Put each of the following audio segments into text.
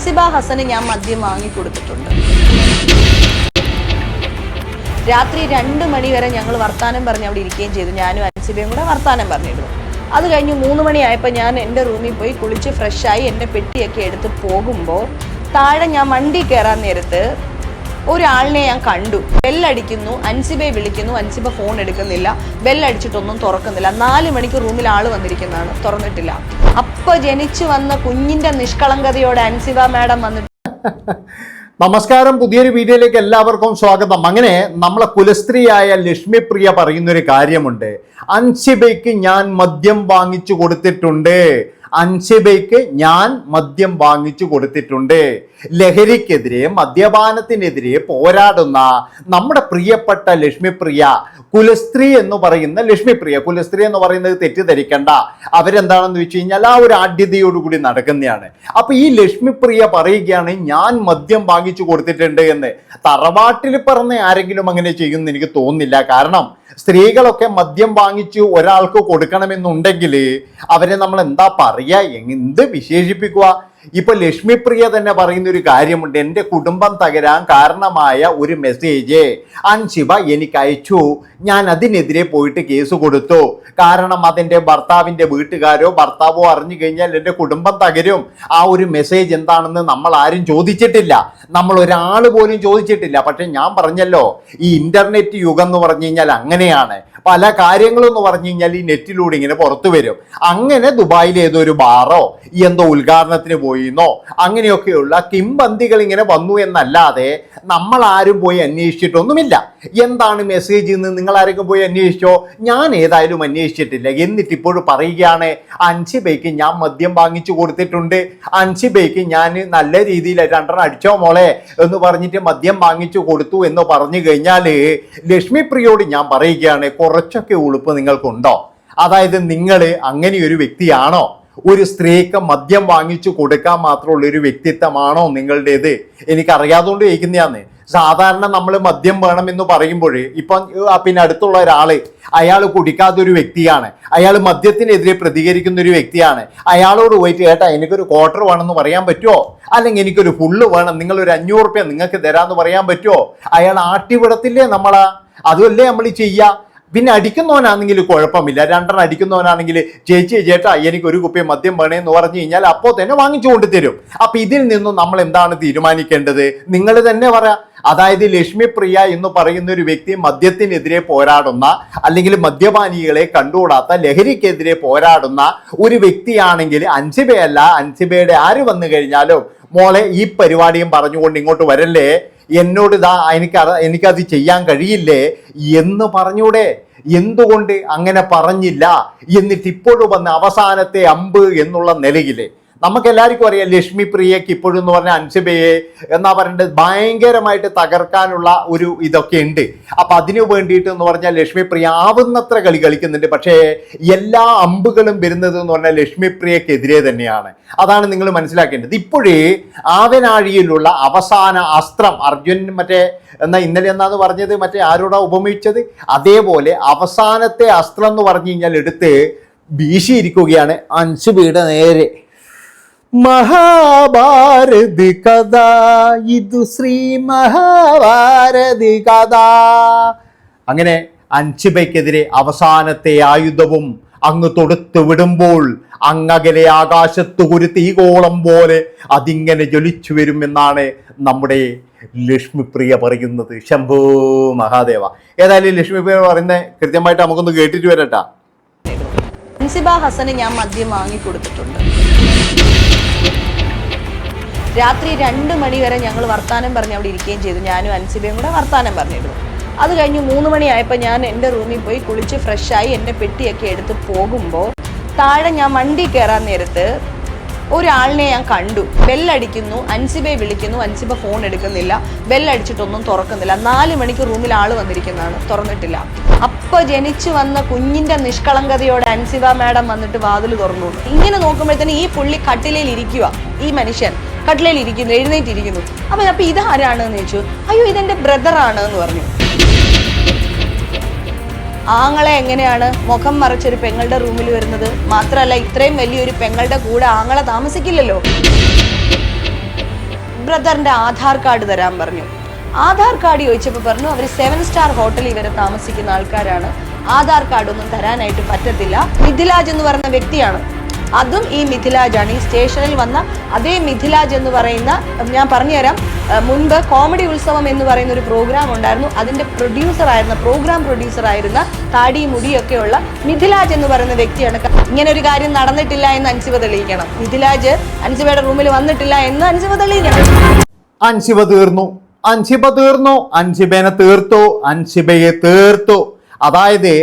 അൻസിബ ഹസന് ഞാൻ മദ്യം വാങ്ങിക്കൊടുത്തിട്ടുണ്ട്. രാത്രി 2 മണി വരെ ഞങ്ങൾ വർത്താനം പറഞ്ഞ് അവിടെ ഇരിക്കുകയും ചെയ്തു. ഞാനും അൻസിബയും കൂടെ വർത്താനം പറഞ്ഞിരുന്നു. അത് കഴിഞ്ഞ് 3 മണിയായപ്പോൾ ഞാൻ എൻ്റെ റൂമിൽ പോയി കുളിച്ച് ഫ്രഷായി എൻ്റെ പെട്ടിയൊക്കെ എടുത്ത് പോകുമ്പോൾ താഴെ ഞാൻ വണ്ടി കയറാൻ നേരത്ത് ഒരാളിനെ ഞാൻ കണ്ടു. ബെല്ലടിക്കുന്നു, അൻസിബയെ വിളിക്കുന്നു, അൻസിബ ഫോൺ എടുക്കുന്നില്ല, ബെല്ലടിച്ചിട്ടൊന്നും തുറക്കുന്നില്ല. 4 മണിക്ക് റൂമിൽ ആൾ വന്നിരിക്കുന്നതാണ്, തുറന്നിട്ടില്ല. അപ്പോൾ ജനിച്ചു വന്ന കുഞ്ഞിൻ്റെ നിഷ്കളങ്കതയോടെ അൻസിബ മാഡം വന്നിട്ട് നമസ്കാരം, പുതിയൊരു വീഡിയോയിലേക്ക് എല്ലാവർക്കും സ്വാഗതം. അങ്ങനെ നമ്മളെ കുലസ്ത്രീയായ ലക്ഷ്മിപ്രിയ പറയുന്നൊരു കാര്യമുണ്ട്. അൻസിബയ്ക്ക് ഞാൻ മദ്യം വാങ്ങിച്ചു കൊടുത്തിട്ടുണ്ട്. അൻസിബയ്ക്ക് ഞാൻ മദ്യം വാങ്ങിച്ചു കൊടുത്തിട്ടുണ്ട്. ലഹരിക്കെതിരെ, മദ്യപാനത്തിനെതിരെ പോരാടുന്ന നമ്മുടെ പ്രിയപ്പെട്ട ലക്ഷ്മിപ്രിയ, കുലസ്ത്രീ എന്ന് പറയുന്ന ലക്ഷ്മിപ്രിയ, കുലസ്ത്രീ എന്ന് പറയുന്നത് തെറ്റിദ്ധരിക്കണ്ട, അവരെന്താണെന്ന് വെച്ച് കഴിഞ്ഞാൽ ആ ഒരു ആഢ്യതയോടുകൂടി നടക്കുന്നതാണ്. അപ്പൊ ഈ ലക്ഷ്മിപ്രിയ പറയുകയാണ് ഞാൻ മദ്യം വാങ്ങിച്ചു കൊടുത്തിട്ടുണ്ട് എന്ന്. തറവാട്ടിൽ പറഞ്ഞ ആരെങ്കിലും അങ്ങനെ ചെയ്യുമെന്ന് എനിക്ക് തോന്നുന്നില്ല. കാരണം സ്ത്രീകളൊക്കെ മദ്യം വാങ്ങിച്ചു ഒരാൾക്ക് കൊടുക്കണമെന്നുണ്ടെങ്കിൽ അവരെ നമ്മൾ എന്താ പറയാ, എന്ത് വിശേഷിപ്പിക്കുക? ഇപ്പൊ ലക്ഷ്മിപ്രിയ തന്നെ പറയുന്ന ഒരു കാര്യമുണ്ട്. എൻ്റെ കുടുംബം തകരാൻ കാരണമായ ഒരു മെസ്സേജ് അൻസിബ എനിക്ക് അയച്ചു, ഞാൻ അതിനെതിരെ പോയിട്ട് കേസ് കൊടുത്തു. കാരണം അതെൻ്റെ ഭർത്താവിൻ്റെ വീട്ടുകാരോ ഭർത്താവോ അറിഞ്ഞു കഴിഞ്ഞാൽ എൻ്റെ കുടുംബം തകരും. ആ ഒരു മെസ്സേജ് എന്താണെന്ന് നമ്മൾ ആരും ചോദിച്ചിട്ടില്ല, നമ്മൾ ഒരാൾ പോലും ചോദിച്ചിട്ടില്ല. പക്ഷെ ഞാൻ പറഞ്ഞല്ലോ, ഈ ഇന്റർനെറ്റ് യുഗം എന്ന് പറഞ്ഞു കഴിഞ്ഞാൽ അങ്ങനെയാണ്. പല കാര്യങ്ങളും എന്ന് പറഞ്ഞു കഴിഞ്ഞാൽ ഈ നെറ്റിലൂടെ ഇങ്ങനെ പുറത്തു വരും. അങ്ങനെ ദുബായിൽ ഏതോ ഒരു ബാറോ എന്തോ ഉദ്ഘാടനത്തിന് പോയിന്നോ അങ്ങനെയൊക്കെയുള്ള കിംബന്തികൾ ഇങ്ങനെ വന്നു എന്നല്ലാതെ നമ്മൾ ആരും പോയി അന്വേഷിച്ചിട്ടൊന്നുമില്ല. എന്താണ് മെസ്സേജ് എന്ന് നിങ്ങൾ ആരെങ്കിലും പോയി അന്വേഷിച്ചോ? ഞാൻ ഏതായാലും അന്വേഷിച്ചിട്ടില്ല. എന്നിട്ട് ഇപ്പോഴും പറയുകയാണ് അൻസിബയ്ക്ക് ഞാൻ മദ്യം വാങ്ങിച്ചു കൊടുത്തിട്ടുണ്ട്, അൻസിബയ്ക്ക് ഞാൻ നല്ല രീതിയിൽ 2 അടിച്ചോ മോളെ എന്ന് പറഞ്ഞിട്ട് മദ്യം വാങ്ങിച്ചു കൊടുത്തു എന്ന് പറഞ്ഞു കഴിഞ്ഞാൽ ലക്ഷ്മിപ്രിയോട് ഞാൻ പറയുകയാണ്, കുറച്ചൊക്കെ ഉളുപ്പ് നിങ്ങൾക്കുണ്ടോ? അതായത് നിങ്ങൾ അങ്ങനെ ഒരു വ്യക്തിയാണോ? ഒരു സ്ത്രീക്ക് മദ്യം വാങ്ങിച്ചു കൊടുക്കാൻ മാത്രമുള്ള ഒരു വ്യക്തിത്വമാണോ നിങ്ങളുടേത്? എനിക്കറിയാതുകൊണ്ട് ചോദിക്കുന്നതാന്ന്. സാധാരണ നമ്മൾ മദ്യം വേണമെന്ന് പറയുമ്പോൾ ഇപ്പം പിന്നെ അടുത്തുള്ള ഒരാള് അയാൾ കുടിക്കാത്തൊരു വ്യക്തിയാണ്, അയാൾ മദ്യത്തിനെതിരെ പ്രതികരിക്കുന്ന ഒരു വ്യക്തിയാണ്. അയാളോട് പോയിട്ട് ഏട്ടാ എനിക്കൊരു ക്വാർട്ടർ വേണമെന്ന് പറയാൻ പറ്റുമോ? അല്ലെങ്കിൽ എനിക്കൊരു ഫുള്ള് വേണം, നിങ്ങളൊരു 500 റുപ്യ നിങ്ങൾക്ക് തരാമെന്ന് പറയാൻ പറ്റുമോ? അയാൾ ആട്ടിവിടത്തില്ലേ നമ്മളാ? അതുമല്ലേ നമ്മൾ ചെയ്യുക. പിന്നെ അടിക്കുന്നവനാണെങ്കിൽ കുഴപ്പമില്ല, 2 അടിക്കുന്നവനാണെങ്കിൽ ചേട്ടാ എനിക്ക് ഒരു കുപ്പി മദ്യം വേണേന്ന് പറഞ്ഞു കഴിഞ്ഞാൽ അപ്പോൾ തന്നെ വാങ്ങിച്ചു കൊണ്ടുതരും. അപ്പൊ ഇതിൽ നിന്നും നമ്മൾ എന്താണ് തീരുമാനിക്കേണ്ടത്? നിങ്ങൾ തന്നെ പറയാം. അതായത് ലക്ഷ്മിപ്രിയ എന്ന് പറയുന്ന ഒരു വ്യക്തി മദ്യത്തിനെതിരെ പോരാടുന്ന, അല്ലെങ്കിൽ മദ്യപാനികളെ കണ്ടുകൂടാത്ത, ലഹരിക്കെതിരെ പോരാടുന്ന ഒരു വ്യക്തിയാണെങ്കിൽ അൻസിബയല്ല, അൻസിബയുടെ ആര് വന്നു കഴിഞ്ഞാലും മോളെ ഈ പരിപാടിയും പറഞ്ഞുകൊണ്ട് ഇങ്ങോട്ട് വരല്ലേ, എന്നോട് എനിക്കത് ചെയ്യാൻ കഴിയില്ലേ എന്ന് പറഞ്ഞൂടെ? എന്തുകൊണ്ട് അങ്ങനെ പറഞ്ഞില്ല? എന്നിട്ട് ഇപ്പോഴും വന്ന അവസാനത്തെ അമ്പ് എന്നുള്ള നിലയില് നമുക്കെല്ലാവർക്കും അറിയാം ലക്ഷ്മിപ്രിയക്ക് ഇപ്പോഴും എന്ന് പറഞ്ഞാൽ അൻസിബയെ എന്നാ പറയേണ്ടത് ഭയങ്കരമായിട്ട് തകർക്കാനുള്ള ഒരു ഇതൊക്കെ ഉണ്ട്. അപ്പൊ അതിനു വേണ്ടിയിട്ട് എന്ന് പറഞ്ഞാൽ ലക്ഷ്മിപ്രിയ ആവുന്നത്ര കളി കളിക്കുന്നുണ്ട്. പക്ഷേ എല്ലാ അമ്പുകളും വരുന്നത് എന്ന് പറഞ്ഞാൽ ലക്ഷ്മിപ്രിയക്കെതിരെ തന്നെയാണ്. അതാണ് നിങ്ങൾ മനസ്സിലാക്കേണ്ടത്. ഇപ്പോഴേ ആവനാഴിയിലുള്ള അവസാന അസ്ത്രം അർജുൻ ഇന്നലെ എന്നാന്ന് പറഞ്ഞത് ആരോടാ ഉപമിച്ചത്? അതേപോലെ അവസാനത്തെ അസ്ത്രം എന്ന് പറഞ്ഞു കഴിഞ്ഞാൽ എടുത്ത് വീശിയിരിക്കുകയാണ് അൻസിബയുടെ നേരെ. മഹാഭാരതി കഥ, ഇതു ശ്രീ മഹാഭാരതി കഥ. അങ്ങനെ അൻസിബയ്ക്കെതിരെ അവസാനത്തെ ആയുധവും അങ്ങ് തൊടുത്തു വിടുമ്പോൾ അങ്ങകലെ ആകാശത്ത് ഒരു തീകോളം പോലെ അതിങ്ങനെ ജ്വലിച്ചു വരുമെന്നാണ് നമ്മുടെ ലക്ഷ്മിപ്രിയ പറയുന്നത്. ശംഭോ മഹാദേവ. ഏതായാലും ലക്ഷ്മിപ്രിയ പറയുന്നത് കൃത്യമായിട്ട് നമുക്കൊന്ന് കേട്ടിട്ട് വരട്ടാ. അൻസിബ ഹസന് ഞാൻ മദ്യം വാങ്ങിക്കൊടുത്തിട്ടുണ്ട്. രാത്രി 2 മണി വരെ ഞങ്ങൾ വർത്താനം പറഞ്ഞ് അവിടെ ഇരിക്കുകയും ചെയ്തു. ഞാനും അൻസിബയും കൂടെ വർത്താനം പറഞ്ഞിരുന്നു. അത് കഴിഞ്ഞ് 3 മണിയായപ്പോൾ ഞാൻ എൻ്റെ റൂമിൽ പോയി കുളിച്ച് ഫ്രഷായി എൻ്റെ പെട്ടിയൊക്കെ എടുത്ത് പോകുമ്പോൾ താഴെ ഞാൻ വണ്ടി കയറാൻ നേരത്ത് ഒരാളിനെ ഞാൻ കണ്ടു. ബെല്ലടിക്കുന്നു, അൻസിബയെ വിളിക്കുന്നു, അൻസിബ ഫോൺ എടുക്കുന്നില്ല, ബെല്ലടിച്ചിട്ടൊന്നും തുറക്കുന്നില്ല. 4 മണിക്ക് റൂമിൽ ആൾ വന്നിരിക്കുന്നതാണ്, തുറന്നിട്ടില്ല. അപ്പോൾ ജനിച്ചു വന്ന കുഞ്ഞിൻ്റെ നിഷ്കളങ്കതയോടെ അൻസിബ മാഡം വന്നിട്ട് വാതിൽ തുറന്നു. ഇങ്ങനെ നോക്കുമ്പോഴത്തേന് ഈ പുള്ളി കട്ടിലയിൽ ഇരിക്കുക, ഈ മനുഷ്യൻ കട്ടിലയിൽ ഇരിക്കുന്നു, എഴുന്നേറ്റിരിക്കുന്നു. അപ്പൊ ഇതാരാണെന്ന് ചോദിച്ചു. അയ്യോ ഇതെന്റെ ബ്രദറാണ് എന്ന് പറഞ്ഞു. ആങ്ങളെ എങ്ങനെയാണ് മുഖം മറച്ചൊരു പെങ്ങളുടെ റൂമിൽ വരുന്നത്? മാത്രമല്ല ഇത്രയും വലിയൊരു പെങ്ങളുടെ കൂടെ ആങ്ങളെ താമസിക്കില്ലല്ലോ. ബ്രദറിന്റെ ആധാർ കാർഡ് തരാൻ പറഞ്ഞു. ആധാർ കാർഡ് ചോദിച്ചപ്പോൾ പറഞ്ഞു അവർ 7 സ്റ്റാർ ഹോട്ടലിൽ ഇവരെ താമസിക്കുന്ന ആൾക്കാരാണ്, ആധാർ കാർഡ് ഒന്നും തരാനായിട്ട് പറ്റത്തില്ല. മിഥിലാജ് എന്ന് പറയുന്ന വ്യക്തിയാണ്, അതും ഈ മിഥിലാജാണ്. ഈ സ്റ്റേഷനിൽ വന്ന അതേ മിഥിലാജ് എന്ന് പറയുന്ന, ഞാൻ പറഞ്ഞുതരാം, മുൻപ് കോമഡി ഉത്സവം എന്ന് പറയുന്ന ഒരു പ്രോഗ്രാം ഉണ്ടായിരുന്നു, അതിന്റെ പ്രോഗ്രാം പ്രൊഡ്യൂസർ ആയിരുന്ന താടി മുടിയൊക്കെയുള്ള മിഥിലാജ് എന്ന് പറയുന്ന വ്യക്തിയാണ്. ഇങ്ങനെ ഒരു കാര്യം നടന്നിട്ടില്ല എന്ന് അൻസിബ തെളിയിക്കണം. മിഥിലാജ് അൻസിബയുടെ റൂമിൽ വന്നിട്ടില്ല എന്ന് അൻസിബ തെളിയിക്കണം. അൻസിബ തീർന്നു, അൻസിബേനെ തീർത്തു, അൻസിബയെ തീർത്തു. അതായത്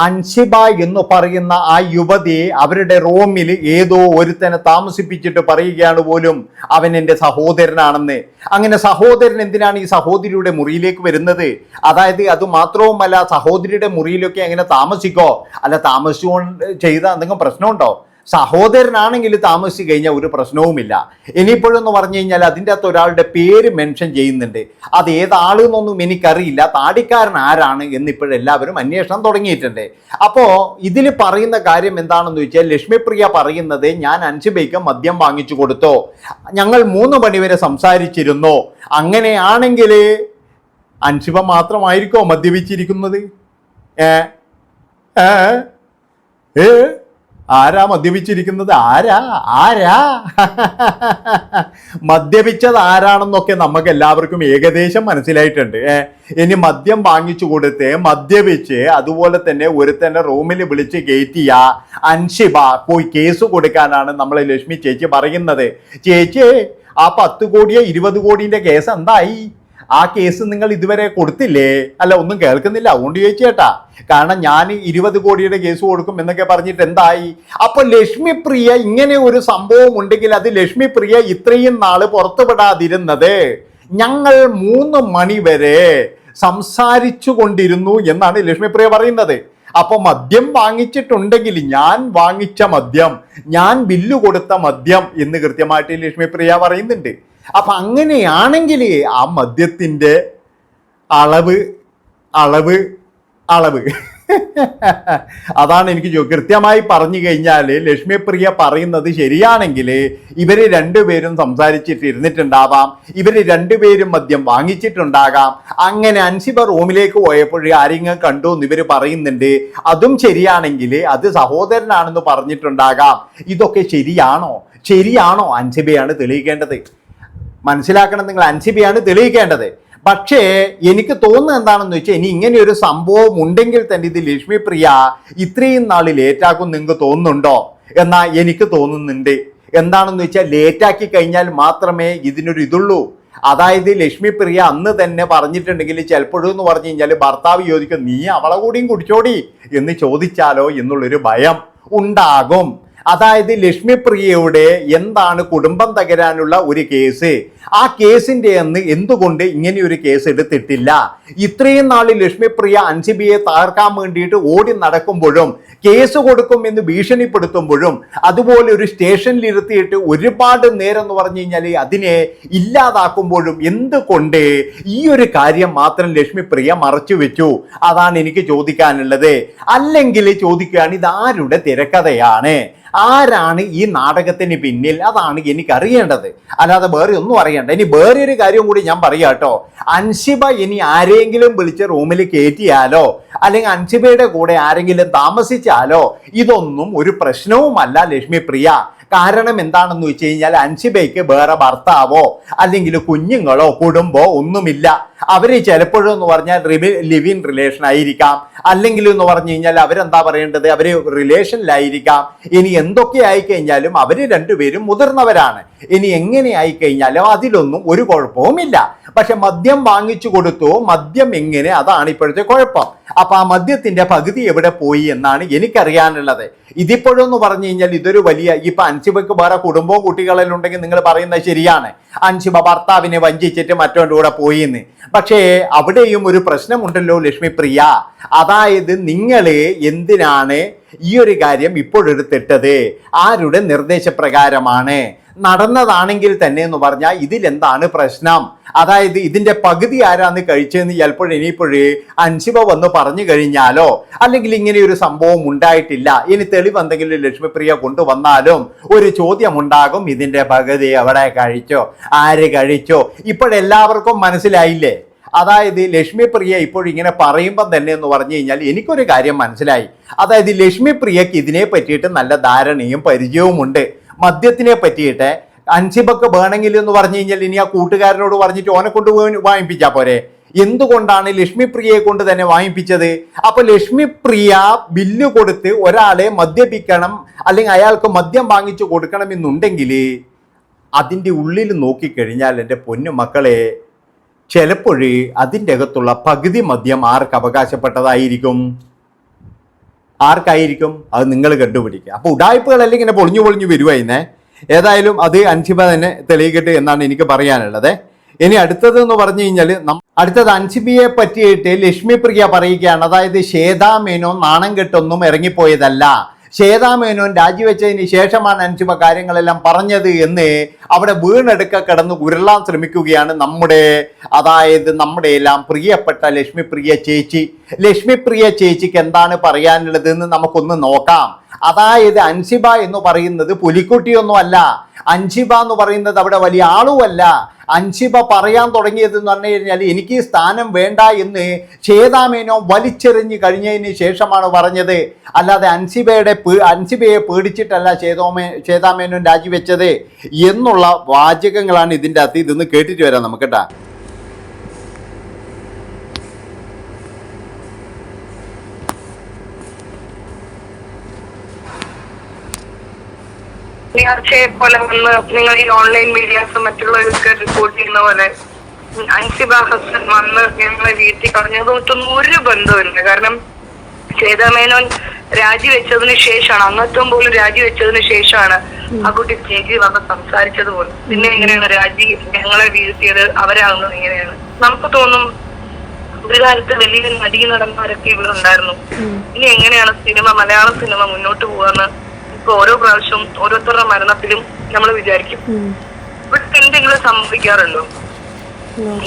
അൻസിബ എന്ന് പറയുന്ന ആ യുവതിയെ അവരുടെ റൂമിൽ ഏതോ ഒരുത്തനെ താമസിപ്പിച്ചിട്ട് പറയുകയാണ് പോലും അവൻ എൻ്റെ സഹോദരനാണെന്ന്. അങ്ങനെ സഹോദരൻ എന്തിനാണ് ഈ സഹോദരിയുടെ മുറിയിലേക്ക് വരുന്നത്? അതായത് അത് മാത്രവുമല്ല, സഹോദരിയുടെ മുറിയിലൊക്കെ എങ്ങനെ താമസിക്കോ? അല്ല, താമസിച്ചുകൊണ്ട് ചെയ്ത എന്തെങ്കിലും പ്രശ്നമുണ്ടോ? സഹോദരനാണെങ്കിൽ താമസിച്ച് കഴിഞ്ഞാൽ ഒരു പ്രശ്നവുമില്ല. ഇനിയിപ്പോഴെന്ന് പറഞ്ഞു കഴിഞ്ഞാൽ അതിൻ്റെ അകത്ത് ഒരാളുടെ പേര് മെൻഷൻ ചെയ്യുന്നുണ്ട്. അത് ഏതാളെന്നൊന്നും എനിക്കറിയില്ല, താടിക്കാരൻ ആരാണ് എന്നിപ്പോഴെല്ലാവരും അന്വേഷണം തുടങ്ങിയിട്ടുണ്ട്. അപ്പോൾ ഇതിൽ പറയുന്ന കാര്യം എന്താണെന്ന് ചോദിച്ചാൽ, ലക്ഷ്മിപ്രിയ പറയുന്നത് ഞാൻ അൻസിബയ്ക്ക് മദ്യം വാങ്ങിച്ചു കൊടുത്തു, ഞങ്ങൾ 3 മണി വരെ സംസാരിച്ചിരുന്നു. അങ്ങനെയാണെങ്കിൽ അൻസിബ മാത്രമായിരിക്കോ മദ്യപിച്ചിരിക്കുന്നത്? ആരാ മദ്യപിച്ചിരിക്കുന്നത്? ആരാ മദ്യപിച്ചത് ആരാണെന്നൊക്കെ നമുക്ക് എല്ലാവർക്കും ഏകദേശം മനസ്സിലായിട്ടുണ്ട്. ഇനി മദ്യം വാങ്ങിച്ചു കൊടുത്ത് മദ്യപിച്ച് അതുപോലെ തന്നെ ഒരുത്തന്നെ റൂമിൽ വിളിച്ച് കയറ്റിയ അൻസിബ പോയി കേസ് കൊടുക്കാനാണ് നമ്മളെ ലക്ഷ്മി ചേച്ചി പറയുന്നത്. ചേച്ചി, ആ 10 കോടിയോ 20 കോടിന്റെ കേസ് എന്തായി? ആ കേസ് നിങ്ങൾ ഇതുവരെ കൊടുത്തില്ലേ? അല്ല, ഒന്നും കേൾക്കുന്നില്ല, അതുകൊണ്ട് ചോദിച്ചേട്ടാ. കാരണം ഞാൻ 20 കോടിയുടെ കേസ് കൊടുക്കും എന്നൊക്കെ പറഞ്ഞിട്ട് എന്തായി? അപ്പൊ ലക്ഷ്മിപ്രിയ ഇങ്ങനെ ഒരു സംഭവം ഉണ്ടെങ്കിൽ അത് ലക്ഷ്മിപ്രിയ ഇത്രയും നാള് പുറത്തുവിടാതിരുന്നത് ഞങ്ങൾ 3 മണി വരെ സംസാരിച്ചു കൊണ്ടിരുന്നു എന്നാണ് ലക്ഷ്മിപ്രിയ പറയുന്നത്. അപ്പൊ മദ്യം വാങ്ങിച്ചിട്ടുണ്ടെങ്കിൽ ഞാൻ വാങ്ങിച്ച മദ്യം, ഞാൻ ബില്ല് കൊടുത്ത മദ്യം എന്ന് കൃത്യമായിട്ട് ലക്ഷ്മിപ്രിയ പറയുന്നുണ്ട്. അപ്പൊ അങ്ങനെയാണെങ്കിൽ ആ മദ്യത്തിന്റെ അളവ് അതാണ് എനിക്ക് കൃത്യമായി പറഞ്ഞു കഴിഞ്ഞാൽ ലക്ഷ്മിപ്രിയ പറയുന്നത് ശരിയാണെങ്കിൽ ഇവര് 2 പേരും സംസാരിച്ചിട്ടിരുന്നിട്ടുണ്ടാവാം, ഇവര് 2 പേരും മദ്യം വാങ്ങിച്ചിട്ടുണ്ടാകാം. അങ്ങനെ അൻസിബ റൂമിലേക്ക് പോയപ്പോഴേ ആരെങ്കിലും കണ്ടു എന്ന് ഇവര് പറയുന്നുണ്ട്. അതും ശരിയാണെങ്കിൽ അത് സഹോദരനാണെന്ന് പറഞ്ഞിട്ടുണ്ടാകാം. ഇതൊക്കെ ശരിയാണോ? അൻസിബയാണ് തെളിയിക്കേണ്ടത്. മനസ്സിലാക്കണം, നിങ്ങൾ അൻസിബയാണ് തെളിയിക്കേണ്ടത്. പക്ഷേ എനിക്ക് തോന്നുന്നത് എന്താണെന്ന് വെച്ചാൽ, ഇനി ഇങ്ങനെ ഒരു സംഭവം ഉണ്ടെങ്കിൽ തന്നെ ഇത് ലക്ഷ്മിപ്രിയ ഇത്രയും നാൾ ലേറ്റാക്കും നിങ്ങൾക്ക് തോന്നുന്നുണ്ടോ? എന്നാൽ എനിക്ക് തോന്നുന്നുണ്ട്. എന്താണെന്ന് വെച്ചാൽ, ലേറ്റാക്കി കഴിഞ്ഞാൽ മാത്രമേ ഇതിനൊരു ഇതുള്ളൂ. അതായത് ലക്ഷ്മിപ്രിയ അന്ന് തന്നെ പറഞ്ഞിട്ടുണ്ടെങ്കിൽ ചിലപ്പോഴെന്ന് പറഞ്ഞു കഴിഞ്ഞാൽ ഭർത്താവ് ചോദിക്കും, നീ അവളെ കൂടിയും കുടിച്ചോടി എന്ന് ചോദിച്ചാലോ എന്നുള്ളൊരു ഭയം ഉണ്ടാകും. അതായത് ലക്ഷ്മിപ്രിയയുടെ എന്താണ് കുടുംബം തകരാനുള്ള ഒരു കേസ്, ആ കേസിന്റെ അന്ന് എന്തുകൊണ്ട് ഇങ്ങനെ ഒരു കേസ് എടുത്തിട്ടില്ല? ഇത്രയും നാൾ ലക്ഷ്മിപ്രിയ അൻസിബയെ തകർക്കാൻ വേണ്ടിയിട്ട് ഓടി നടക്കുമ്പോഴും കേസ് കൊടുക്കുമെന്ന് ഭീഷണിപ്പെടുത്തുമ്പോഴും അതുപോലെ ഒരു സ്റ്റേഷനിൽ ഇരുത്തിയിട്ട് ഒരുപാട് നേരം എന്ന് പറഞ്ഞു കഴിഞ്ഞാൽ അതിനെ ഇല്ലാതാക്കുമ്പോഴും എന്തുകൊണ്ട് ഈ ഒരു കാര്യം മാത്രം ലക്ഷ്മിപ്രിയ മറച്ചു വെച്ചു? അതാണ് എനിക്ക് ചോദിക്കാനുള്ളത്. അല്ലെങ്കിൽ ചോദിക്കുകയാണ്, ഇതാരുടെ തിരക്കഥയാണ്? ആരാണ് ഈ നാടകത്തിന് പിന്നിൽ? അതാണ് എനിക്ക് അറിയേണ്ടത്, അല്ലാതെ വേറെ ഒന്നും അറിയണ്ട. ഇനി വേറെ ഒരു കാര്യം കൂടി ഞാൻ പറയാം കേട്ടോ. അൻസിബ ഇനി ആരെങ്കിലും വിളിച്ച് റൂമിൽ കയറ്റിയാലോ അല്ലെങ്കിൽ അൻസിബയുടെ കൂടെ ആരെങ്കിലും താമസിച്ചാലോ ഇതൊന്നും ഒരു പ്രശ്നവുമല്ല ലക്ഷ്മിപ്രിയ. കാരണം എന്താണെന്ന് വെച്ച് കഴിഞ്ഞാൽ അൻസിബയ്ക്ക് വേറെ ഭർത്താവോ അല്ലെങ്കിൽ കുഞ്ഞുങ്ങളോ കുടുംബോ ഒന്നുമില്ല. അവര് ചിലപ്പോഴെന്ന് പറഞ്ഞാൽ ലിവ് ഇൻ റിലേഷൻ ആയിരിക്കാം, അല്ലെങ്കിൽ എന്ന് പറഞ്ഞു കഴിഞ്ഞാൽ അവരെന്താ പറയേണ്ടത്, അവര് റിലേഷനിലായിരിക്കാം. ഇനി എന്തൊക്കെ ആയിക്കഴിഞ്ഞാലും അവര് 2 പേരും മുതിർന്നവരാണ്. ഇനി എങ്ങനെ ആയിക്കഴിഞ്ഞാലും അതിലൊന്നും ഒരു കുഴപ്പവുമില്ല. പക്ഷെ മദ്യം വാങ്ങിച്ചു കൊടുത്തു, മദ്യം എങ്ങനെ, അതാണ് ഇപ്പോഴത്തെ കുഴപ്പം. അപ്പൊ ആ മദ്യത്തിന്റെ പകുതി എവിടെ പോയി എന്നാണ് എനിക്കറിയാനുള്ളത്. ഇതിപ്പോഴെന്ന് പറഞ്ഞു കഴിഞ്ഞാൽ ഇതൊരു വലിയ, ഇപ്പൊ അൻസിബയ്ക്ക് വേറെ കുടുംബവും കുട്ടികളെല്ലാം ഉണ്ടെങ്കിൽ നിങ്ങൾ പറയുന്നത് ശരിയാണ്, അൻസിബ ഭർത്താവിനെ വഞ്ചിച്ചിട്ട് മറ്റവൻ്റെ കൂടെ പോയി എന്ന്. പക്ഷേ അവിടെയും ഒരു പ്രശ്നമുണ്ടല്ലോ ലക്ഷ്മിപ്രിയ. അതായത് നിങ്ങൾ എന്തിനാണ് ഈ ഒരു കാര്യം ഇപ്പോഴെടുത്തിട്ടത്? ആരുടെ നിർദ്ദേശപ്രകാരമാണ്? നടന്നതാണെങ്കിൽ തന്നെ എന്ന് പറഞ്ഞാൽ ഇതിലെന്താണ് പ്രശ്നം? അതായത് ഇതിന്റെ പകുതി ആരാന്ന് കഴിച്ചതെന്ന് ചിലപ്പോൾ ഇനിയിപ്പോഴേ അൻസിബ വന്ന് പറഞ്ഞു കഴിഞ്ഞാലോ, അല്ലെങ്കിൽ ഇങ്ങനെ ഒരു സംഭവം ഉണ്ടായിട്ടില്ല, ഇനി തെളിവ് എന്തെങ്കിലും ലക്ഷ്മിപ്രിയ കൊണ്ടുവന്നാലും ഒരു ചോദ്യം ഉണ്ടാകും, ഇതിന്റെ പകുതി എവിടെ കഴിച്ചോ, ആര് കഴിച്ചോ? ഇപ്പോഴെല്ലാവർക്കും മനസ്സിലായില്ലേ? അതായത് ലക്ഷ്മിപ്രിയ ഇപ്പോഴിങ്ങനെ പറയുമ്പം തന്നെ എന്ന് പറഞ്ഞു കഴിഞ്ഞാൽ എനിക്കൊരു കാര്യം മനസ്സിലായി. അതായത് ലക്ഷ്മിപ്രിയക്ക് ഇതിനെ പറ്റിയിട്ട് നല്ല ധാരണയും പരിചയവുമുണ്ട്. മദ്യത്തിനെ പറ്റിയിട്ട് അൻസിബക്ക് വേണമെങ്കിൽ എന്ന് പറഞ്ഞു കഴിഞ്ഞാൽ ഇനി ആ കൂട്ടുകാരനോട് പറഞ്ഞിട്ട് ഓനെ കൊണ്ട് വാങ്ങിപ്പിച്ചാൽ പോരെ? എന്തുകൊണ്ടാണ് ലക്ഷ്മിപ്രിയയെ കൊണ്ട് തന്നെ വാങ്ങിപ്പിച്ചത്? അപ്പൊ ലക്ഷ്മിപ്രിയ ബില്ല് കൊടുത്ത് ഒരാളെ മദ്യപിക്കണം അല്ലെങ്കിൽ അയാൾക്ക് മദ്യം വാങ്ങിച്ചു കൊടുക്കണമെന്നുണ്ടെങ്കിൽ അതിൻ്റെ ഉള്ളിൽ നോക്കിക്കഴിഞ്ഞാൽ എൻ്റെ പൊന്നു മക്കളെ, ചിലപ്പോഴേ അതിൻ്റെ അകത്തുള്ള പകുതി മദ്യം ആർക്ക് അവകാശപ്പെട്ടതായിരിക്കും? ആർക്കായിരിക്കും? അത് നിങ്ങൾ കണ്ടുപിടിക്കുക. അപ്പോൾ ഉടായ്പകളെല്ലാം ഇങ്ങനെ പൊളിഞ്ഞു പൊളിഞ്ഞു വരുവായിരുന്നേ. ഏതായാലും അത് അൻസിബ തന്നെ തെളിയിക്കട്ടെ എന്നാണ് എനിക്ക് പറയാനുള്ളത്. ഇനി അടുത്തത് എന്ന് പറഞ്ഞു കഴിഞ്ഞാൽ അടുത്തത് അൻസിബയെ പറ്റിയിട്ട് ലക്ഷ്മിപ്രിയ പറയുകയാണ്. അതായത് ശ്വേതാ മേനോൻ നാണം കെട്ടൊന്നും ഇറങ്ങിപ്പോയതല്ല, ശ്വേതാ മേനോൻ രാജിവെച്ചതിന് ശേഷമാണ് അൻസിബ കാര്യങ്ങളെല്ലാം പറഞ്ഞത് എന്ന് അവിടെ വീണെടുക്ക കിടന്ന് ഉരുളാൻ ശ്രമിക്കുകയാണ് നമ്മുടെ എല്ലാം പ്രിയപ്പെട്ട ലക്ഷ്മിപ്രിയ ചേച്ചി. ലക്ഷ്മിപ്രിയ ചേച്ചിക്ക് എന്താണ് പറയാനുള്ളത് എന്ന് നമുക്കൊന്ന് നോക്കാം. അതായത് അൻസിബ എന്ന് പറയുന്നത് പുലിക്കുട്ടിയൊന്നും അല്ല. അൻസിബ എന്ന് പറയുന്നത് അവിടെ വലിയ ആളുമല്ല. അൻസിബ പറയാൻ തുടങ്ങിയത് എന്ന് പറഞ്ഞു കഴിഞ്ഞാൽ എനിക്ക് ഈ സ്ഥാനം വേണ്ട എന്ന് ശ്വേതാ മേനോൻ വലിച്ചെറിഞ്ഞ് കഴിഞ്ഞതിന് ശേഷമാണ് പറഞ്ഞത്. അല്ലാതെ അൻസിബയെ പേടിച്ചിട്ടല്ല ശ്വേതാ മേനോൻ രാജിവെച്ചത് എന്നുള്ള വാചകങ്ങളാണ് ഇതിൻ്റെ അകത്ത്. ഇതൊന്ന് കേട്ടിട്ട് വരാം നമുക്ക് കേട്ടാ. പോലെ വന്ന് നിങ്ങൾ ഈ ഓൺലൈൻ മീഡിയാസ് മറ്റുള്ളവർക്ക് റിപ്പോർട്ട് ചെയ്യുന്ന പോലെ അൻസിബ ഹസൻ വന്ന് ഞങ്ങളെ വീട്ടിൽ കളഞ്ഞതൊന്നും ഒരു ബന്ധമില്ല. കാരണം ശ്വേതാ മേനോൻ രാജിവെച്ചതിന് ശേഷമാണ്, അംഗത്വം പോലും രാജിവെച്ചതിന് ശേഷമാണ് ആ കുട്ടി സ്റ്റേജിൽ വന്ന് സംസാരിച്ചത് പോലും. പിന്നെ എങ്ങനെയാണ് ഞങ്ങളെ വീഴ്ത്തിയത്? അവരാകുന്നത് എങ്ങനെയാണ്? നമുക്ക് തോന്നും ഒരു കാലത്ത് വലിയ നടി നടന്മാരൊക്കെ ഇവിടെ ഉണ്ടായിരുന്നു. ഇനി എങ്ങനെയാണ് മലയാള സിനിമ മുന്നോട്ട് പോകാന്ന് ഓരോ പ്രാവശ്യവും ഓരോരുത്തരുടെ മരണത്തിലും നമ്മൾ വിചാരിക്കും. ഇവിടെ എന്തെങ്കിലും സംഭവിക്കാറുണ്ടോ?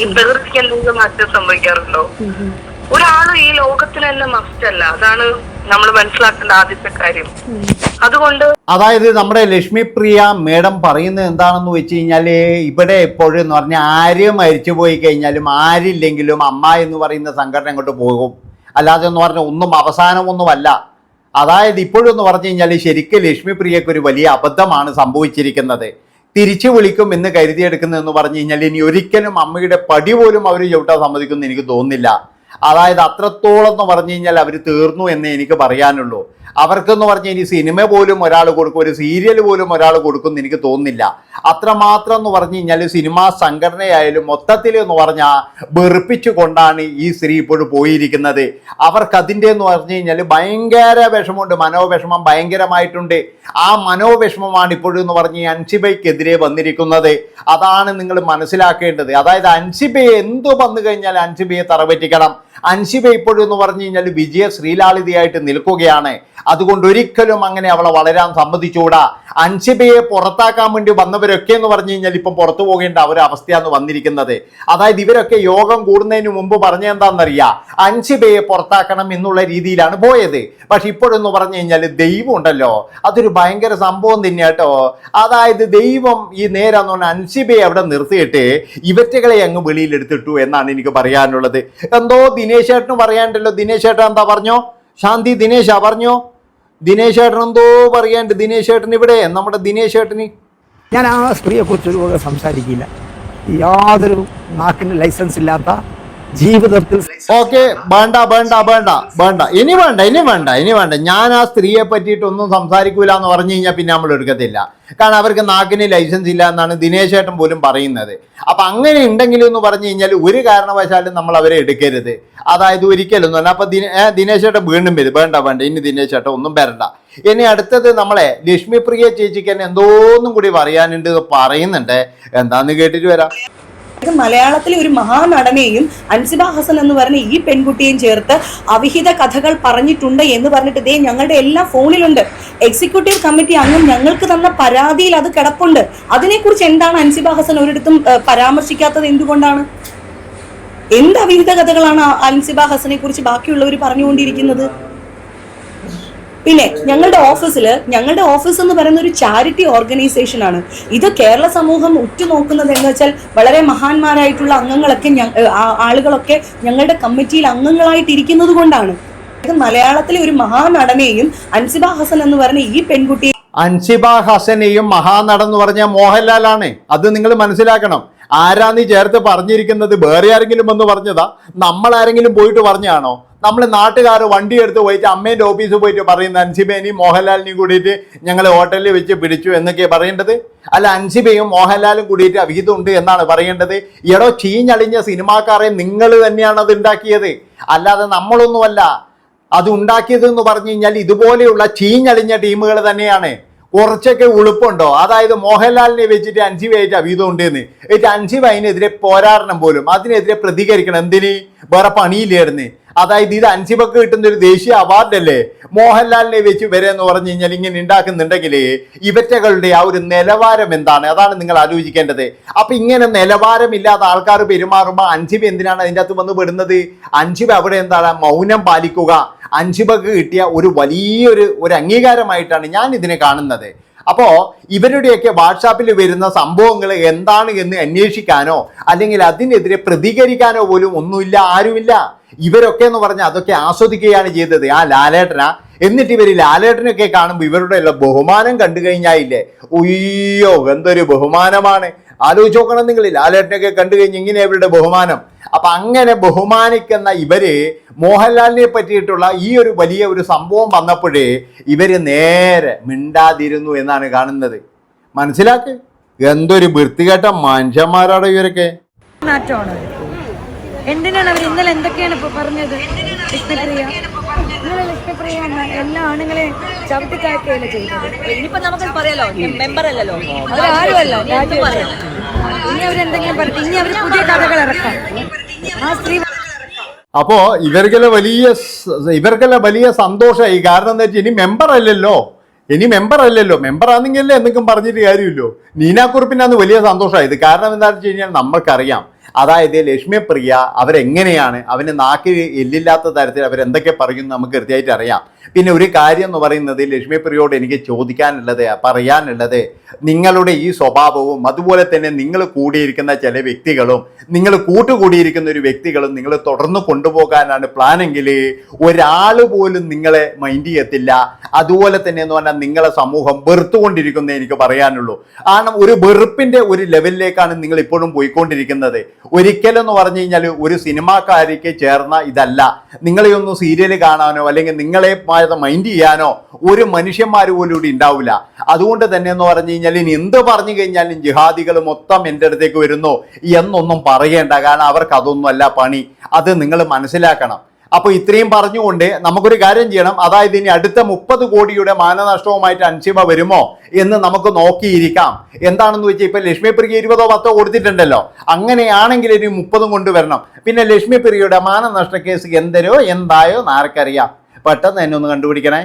ഈ പ്രകൃതിക്ക് എന്തെങ്കിലും മാറ്റം സംഭവിക്കാറുണ്ടോ? ഒരാളും ഈ ലോകത്തിന് തന്നെ മസ്റ്റ് അല്ല. അതാണ് നമ്മൾ മനസ്സിലാക്കേണ്ട ആദ്യത്തെ കാര്യം. അതുകൊണ്ട് അതായത് നമ്മുടെ ലക്ഷ്മിപ്രിയ മേഡം പറയുന്നത് എന്താണെന്ന് വെച്ച് കഴിഞ്ഞാല് ഇവിടെ എപ്പോഴും എന്ന് പറഞ്ഞാൽ ആര് മരിച്ചു പോയി കഴിഞ്ഞാലും ആരില്ലെങ്കിലും അമ്മ എന്ന് പറയുന്ന സംഘടന അങ്ങോട്ട് പോകും. അല്ലാതെ എന്ന് പറഞ്ഞാൽ ഒന്നും അവസാനമൊന്നുമല്ല. അതായത് ഇപ്പോഴെന്ന് പറഞ്ഞു കഴിഞ്ഞാൽ ശരിക്കും ലക്ഷ്മിപ്രിയക്ക് ഒരു വലിയ അബദ്ധമാണ് സംഭവിച്ചിരിക്കുന്നത്. തിരിച്ചു വിളിക്കും എന്ന് കരുതിയെടുക്കുന്നതെന്ന് പറഞ്ഞു കഴിഞ്ഞാൽ ഇനി ഒരിക്കലും അമ്മയുടെ പടി പോലും അവർ ചവിട്ടാൻ സമ്മതിക്കുമെന്ന് എനിക്ക് തോന്നുന്നില്ല. അതായത് അത്രത്തോളം എന്ന് പറഞ്ഞു കഴിഞ്ഞാൽ അവർ തീർന്നു എന്നേ എനിക്ക് പറയാനുള്ളൂ. അവർക്കെന്ന് പറഞ്ഞാൽ ഇനി സിനിമ പോലും ഒരാൾ കൊടുക്കും, ഒരു സീരിയൽ പോലും ഒരാൾ കൊടുക്കുമെന്ന് എനിക്ക് തോന്നുന്നില്ല. അത്രമാത്രം എന്ന് പറഞ്ഞു കഴിഞ്ഞാൽ സിനിമാ സംഘടനയായാലും മൊത്തത്തിൽ എന്ന് പറഞ്ഞാൽ വെറുപ്പിച്ചു കൊണ്ടാണ് ഈ സ്ത്രീ ഇപ്പോഴും പോയിരിക്കുന്നത്. അവർക്കതിൻ്റെ എന്ന് പറഞ്ഞു കഴിഞ്ഞാൽ ഭയങ്കര വിഷമമുണ്ട്, മനോവിഷമം ഭയങ്കരമായിട്ടുണ്ട്. ആ മനോവിഷമമാണ് ഇപ്പോഴും എന്ന് പറഞ്ഞ് അൻസിബയ്ക്കെതിരെ വന്നിരിക്കുന്നത്. അതാണ് നിങ്ങൾ മനസ്സിലാക്കേണ്ടത്. അതായത് അൻസിബയെ എന്തു വന്നു കഴിഞ്ഞാൽ അൻസിബയെ തറപറ്റിക്കണം. അൻസിബ ഇപ്പോഴും എന്ന് പറഞ്ഞു കഴിഞ്ഞാൽ വിജയ ശ്രീലാളിതയായിട്ട് നിൽക്കുകയാണ്. അതുകൊണ്ട് ഒരിക്കലും അങ്ങനെ അവളെ വളരാൻ സമ്മതിച്ചുകൂടാ. അൻസിബയെ പുറത്താക്കാൻ വേണ്ടി വന്നവരൊക്കെ എന്ന് പറഞ്ഞു കഴിഞ്ഞാൽ ഇപ്പം പുറത്തു പോകേണ്ട ഒരു അവസ്ഥയാണ് വന്നിരിക്കുന്നത്. അതായത് ഇവരൊക്കെ യോഗം കൂടുന്നതിന് മുമ്പ് പറഞ്ഞെന്താണെന്നറിയാം, അൻസിബയെ പുറത്താക്കണം എന്നുള്ള രീതിയിലാണ് പോയത്. പക്ഷെ ഇപ്പോഴെന്ന് പറഞ്ഞു കഴിഞ്ഞാൽ ദൈവം ഉണ്ടല്ലോ, അതൊരു ഭയങ്കര സംഭവം തന്നെ കേട്ടോ. അതായത് ദൈവം ഈ നേരെന്ന് പറഞ്ഞാൽ അൻസിബയെ അവിടെ നിർത്തിയിട്ട് ഇവറ്റകളെ അങ്ങ് വെളിയിലെടുത്തിട്ടു എന്നാണ് എനിക്ക് പറയാനുള്ളത്. എന്തോ ദിനേശ് ചേട്ടന് പറയാണ്ടല്ലോ. ദിനേശ് ചേട്ടൻ എന്താ പറഞ്ഞോ? ശാന്തി ദിനേശ പറഞ്ഞോ? ദിനേശ് ചേട്ടൻ എന്തോ പറയാണ്ട്. ദിനേശ് ചേട്ടൻ ഇവിടെ, നമ്മുടെ ദിനേശ് ചേട്ടന് ഞാൻ ആ സ്ത്രീയെ കുറിച്ച് സംസാരിക്കില്ല. യാതൊരു നാക്കിന് ലൈസൻസ് ഇല്ലാത്ത ജീവിതത്തിൽ ഓക്കെ വേണ്ട വേണ്ട വേണ്ട വേണ്ട ഇനി വേണ്ട ഇനി വേണ്ട ഇനി വേണ്ട ഞാൻ ആ സ്ത്രീയെ പറ്റിയിട്ടൊന്നും സംസാരിക്കൂല എന്ന് പറഞ്ഞു കഴിഞ്ഞാൽ പിന്നെ നമ്മൾ എടുക്കത്തില്ല. കാരണം അവർക്ക് നാക്കിന് ലൈസൻസ് ഇല്ല എന്നാണ് ദിനേശ് ചേട്ടൻ പോലും പറയുന്നത്. അപ്പം അങ്ങനെ ഉണ്ടെങ്കിലും എന്ന് പറഞ്ഞു കഴിഞ്ഞാൽ ഒരു കാരണവശാലും നമ്മൾ അവരെ എടുക്കരുത്. അതായത് ഒരിക്കലും അല്ല. അപ്പം ദിനേശ് ചേട്ടൻ വീണ്ടും വരും. വേണ്ട വേണ്ട ഇനി ദിനേശ് ചേട്ടൻ ഒന്നും വരണ്ട. ഇനി അടുത്തത് നമ്മളെ ലക്ഷ്മിപ്രിയ ചേച്ചിക്ക് തന്നെ എന്തോന്നും കൂടി പറയാനുണ്ട് പറയുന്നുണ്ട്. എന്താന്ന് കേട്ടിട്ട് വരാം. മലയാളത്തിലെ ഒരു മഹാനടനെയും അൻസിബ ഹസൻ എന്ന് പറഞ്ഞ ഈ പെൺകുട്ടിയെയും ചേർത്ത് അവിഹിത കഥകൾ പറഞ്ഞിട്ടുണ്ട് എന്ന് പറഞ്ഞിട്ട് ഇതേ ഞങ്ങളുടെ എല്ലാ ഫോണിലുണ്ട്. എക്സിക്യൂട്ടീവ് കമ്മിറ്റി അംഗം ഞങ്ങൾക്ക് തന്ന പരാതിയിൽ അത് കിടപ്പുണ്ട്. അതിനെക്കുറിച്ച് എന്താണ് അൻസിബ ഹസൻ ഒരിടത്തും പരാമർശിക്കാത്തത്? എന്തുകൊണ്ടാണ്? എന്ത് അവിഹിത കഥകളാണ് അൻസിബ ഹസനെ കുറിച്ച് ബാക്കിയുള്ളവർ പറഞ്ഞുകൊണ്ടിരിക്കുന്നത്? പിന്നെ ഞങ്ങളുടെ ഓഫീസ് എന്ന് പറയുന്ന ഒരു ചാരിറ്റി ഓർഗനൈസേഷൻ ആണ്. ഇത് കേരള സമൂഹം ഉറ്റുനോക്കുന്നത് എന്ന് വെച്ചാൽ വളരെ മഹാന്മാരായിട്ടുള്ള അംഗങ്ങളൊക്കെ ആളുകളൊക്കെ ഞങ്ങളുടെ കമ്മിറ്റിയിൽ അംഗങ്ങളായിട്ടിരിക്കുന്നത് കൊണ്ടാണ്. മലയാളത്തിലെ ഒരു മഹാനടനെയും അൻസിബ ഹസൻ എന്ന് പറഞ്ഞ ഈ പെൺകുട്ടിയെ അൻസിബ ഹസനെയും മഹാനടൻ എന്ന് പറഞ്ഞ മോഹൻലാലാണ്. അത് നിങ്ങൾ മനസ്സിലാക്കണം. ആരാന്ന് ചേർത്ത് പറഞ്ഞിരിക്കുന്നത്? വേറെ ആരെങ്കിലും വന്ന് പറഞ്ഞതാ? നമ്മളാരെങ്കിലും പോയിട്ട് പറഞ്ഞാണോ? നമ്മൾ നാട്ടുകാർ വണ്ടി എടുത്ത് പോയിട്ട് അമ്മേൻ്റെ ഓഫീസിൽ പോയിട്ട് പറയുന്ന അൻസിബേനെയും മോഹൻലാലിനെയും കൂടിയിട്ട് ഞങ്ങൾ ഹോട്ടലിൽ വെച്ച് പിടിച്ചു എന്നൊക്കെയാണ് പറയേണ്ടത്? അല്ല, അൻസിബയും മോഹൻലാലും കൂടിയിട്ട് അവിഹിതമുണ്ട് എന്നാണ് പറയേണ്ടത്? എടോ, ചീഞ്ഞളിഞ്ഞ സിനിമാക്കാരെ നിങ്ങൾ തന്നെയാണ് അത് ഉണ്ടാക്കിയത്, അല്ലാതെ നമ്മളൊന്നുമല്ല. അത് ഉണ്ടാക്കിയത് എന്ന് പറഞ്ഞു കഴിഞ്ഞാൽ ഇതുപോലെയുള്ള ചീഞ്ഞളിഞ്ഞ ടീമുകൾ തന്നെയാണ്. കുറച്ചൊക്കെ ഉളുപ്പുണ്ടോ? അതായത് മോഹൻലാലിനെ വെച്ചിട്ട് അൻസിബയായിട്ട് അവിഹിതം ഉണ്ടെന്ന് എന്നിട്ട് അൻസിബ അതിനെതിരെ പോരാടണം പോലും, അതിനെതിരെ പ്രതികരിക്കണം. എന്തിന്? വേറെ പണിയില്ലായിരുന്നു. അതായത് ഇത് അൻസിബക്ക് കിട്ടുന്ന ഒരു ദേശീയ അവാർഡല്ലേ? മോഹൻലാലിനെ വെച്ച് വരെ എന്ന് പറഞ്ഞു കഴിഞ്ഞാൽ ഇങ്ങനെ ഉണ്ടാക്കുന്നുണ്ടെങ്കിൽ ഇവറ്റകളുടെ ആ ഒരു നിലവാരം എന്താണ്? അതാണ് നിങ്ങൾ ആലോചിക്കേണ്ടത്. അപ്പൊ ഇങ്ങനെ നിലവാരമില്ലാത്ത ആൾക്കാർ പെരുമാറുമ്പോൾ അൻസിബ എന്തിനാണ് അതിൻ്റെ അകത്ത് വന്ന് പെടുന്നത്? അൻസിബ അവിടെ എന്താണ്? മൗനം പാലിക്കുക. അൻസിബക്ക് കിട്ടിയ ഒരു വലിയൊരു അംഗീകാരമായിട്ടാണ് ഞാൻ ഇതിനെ കാണുന്നത്. അപ്പോ ഇവരുടെയൊക്കെ വാട്സാപ്പിൽ വരുന്ന സംഭവങ്ങൾ എന്താണ് എന്ന് അന്വേഷിക്കാനോ അല്ലെങ്കിൽ അതിനെതിരെ പ്രതികരിക്കാനോ പോലും ഒന്നുമില്ല, ആരുമില്ല. ഇവരൊക്കെ എന്ന് പറഞ്ഞാൽ അതൊക്കെ ആസ്വദിക്കുകയാണ് ചെയ്തത്. ആ ലാലേട്ടനാ. എന്നിട്ട് ഇവർ ലാലേട്ടനൊക്കെ കാണുമ്പോൾ ഇവരുടെ എല്ലാം ബഹുമാനം കണ്ടു കഴിഞ്ഞായില്ലേ, ഉയ്യോ എന്തൊരു ബഹുമാനമാണ്. ആലോചിച്ച് നോക്കണം നിങ്ങൾ. ലാലേട്ടനൊക്കെ കണ്ടു കഴിഞ്ഞ് ഇങ്ങനെ ഇവരുടെ ബഹുമാനം. അപ്പൊ അങ്ങനെ ബഹുമാനിക്കുന്ന ഇവര് മോഹൻലാലിനെ പറ്റിയിട്ടുള്ള ഈ ഒരു വലിയ ഒരു സംഭവം വന്നപ്പോഴേ ഇവര് നേരെ മിണ്ടാതിരുന്നു എന്നാണ് കാണുന്നത്. മനസ്സിലാക്ക്, എന്തൊരു വൃത്തികെട്ട മനുഷ്യന്മാരാണ് ഇവരൊക്കെ. എന്തിനാണ് അവർ ഇന്നലെ എന്തൊക്കെയാണ് ഇപ്പൊ പറഞ്ഞത്? ലക്ഷ്മിപ്രിയ എല്ലാ ആണുങ്ങളെ ചവിട്ടിക്കാക്കുകയല്ലേ ചെയ്തത്. ഇനിയിപ്പോ നമുക്ക് പറയാലോ, മെമ്പർ അല്ലല്ലോ, അവരാരുമല്ല. ഇനി അവരെന്തെങ്കിലും പറഞ്ഞു, ഇനി അവർ പുതിയ കഥകൾ ഇറക്കാം. ആ സ്ത്രീ അപ്പോ ഇവർക്കെല്ലാം വലിയ സന്തോഷമായി. കാരണം എന്താ വെച്ചാൽ ഇനി മെമ്പർ അല്ലല്ലോ. മെമ്പർ ആണെങ്കിലല്ലേ എന്തെങ്കിലും പറഞ്ഞിട്ട് കാര്യമില്ലോ. നീനാക്കുറുപ്പിനാന്ന് വലിയ സന്തോഷമായത്. കാരണം എന്താണെന്ന് വെച്ച് കഴിഞ്ഞാൽ നമ്മൾക്കറിയാം, അതായത് ലക്ഷ്മിപ്രിയ അവരെങ്ങനെയാണ്, അവന് നാക്കിൽ എല്ലില്ലാത്ത തരത്തിൽ അവരെന്തൊക്കെ പറയുന്നു നമുക്ക് കൃത്യമായിട്ട് അറിയാം. പിന്നെ ഒരു കാര്യം എന്ന് പറയുന്നത്, ലക്ഷ്മിപ്രിയയോട് എനിക്ക് പറയാനുള്ളത് നിങ്ങളുടെ ഈ സ്വഭാവവും അതുപോലെ തന്നെ നിങ്ങൾ കൂടിയിരിക്കുന്ന ചില വ്യക്തികളും നിങ്ങൾ കൂട്ടുകൂടിയിരിക്കുന്ന ഒരു വ്യക്തികളും നിങ്ങൾ തുടർന്ന് കൊണ്ടുപോകാനാണ് പ്ലാനെങ്കിൽ ഒരാൾ പോലും നിങ്ങളെ മൈൻഡ് ചെയ്യത്തില്ല. അതുപോലെ തന്നെ എന്ന് പറഞ്ഞാൽ നിങ്ങളെ സമൂഹം വെറുത്തുകൊണ്ടിരിക്കുന്നേ എനിക്ക് പറയാനുള്ളൂ. കാരണം ഒരു വെറുപ്പിന്റെ ഒരു ലെവലിലേക്കാണ് നിങ്ങൾ ഇപ്പോഴും പോയിക്കൊണ്ടിരിക്കുന്നത്. ഒരിക്കലെന്ന് പറഞ്ഞു കഴിഞ്ഞാൽ ഒരു സിനിമാക്കാരിക്ക് ചേർന്ന ഇതല്ല. നിങ്ങളെയൊന്നും സീരിയൽ കാണാനോ അല്ലെങ്കിൽ നിങ്ങളെ മൈൻഡ് ചെയ്യാനോ ഒരു മനുഷ്യന്മാർ പോലും ഇവിടെ ഉണ്ടാവില്ല. അതുകൊണ്ട് തന്നെ എന്ന് പറഞ്ഞു കഴിഞ്ഞാൽ ഇനി എന്ത് പറഞ്ഞു കഴിഞ്ഞാലും ജിഹാദികൾ മൊത്തം എൻ്റെ അടുത്തേക്ക് വരുന്നു എന്നൊന്നും പറയേണ്ട. കാരണം അവർക്ക് അതൊന്നും അല്ല പണി. അത് നിങ്ങൾ മനസ്സിലാക്കണം. അപ്പൊ ഇത്രയും പറഞ്ഞുകൊണ്ട് നമുക്കൊരു കാര്യം ചെയ്യണം. അതായത് ഇനി അടുത്ത 30 കോടിയുടെ മാനനഷ്ടവുമായിട്ട് അൻസിബ വരുമോ എന്ന് നമുക്ക് നോക്കിയിരിക്കാം. എന്താണെന്ന് വെച്ചാൽ ഇപ്പൊ ലക്ഷ്മിപ്രിയ 20 or 10 കൊടുത്തിട്ടുണ്ടല്ലോ. അങ്ങനെയാണെങ്കിൽ ഇനി 30 കൊണ്ടുവരണം. പിന്നെ ലക്ഷ്മിപ്രിയയുടെ മാനനഷ്ട കേസ് എന്തായോ ആർക്കറിയാം. പെട്ടെന്ന് തന്നെ ഒന്ന് കണ്ടുപിടിക്കണേ.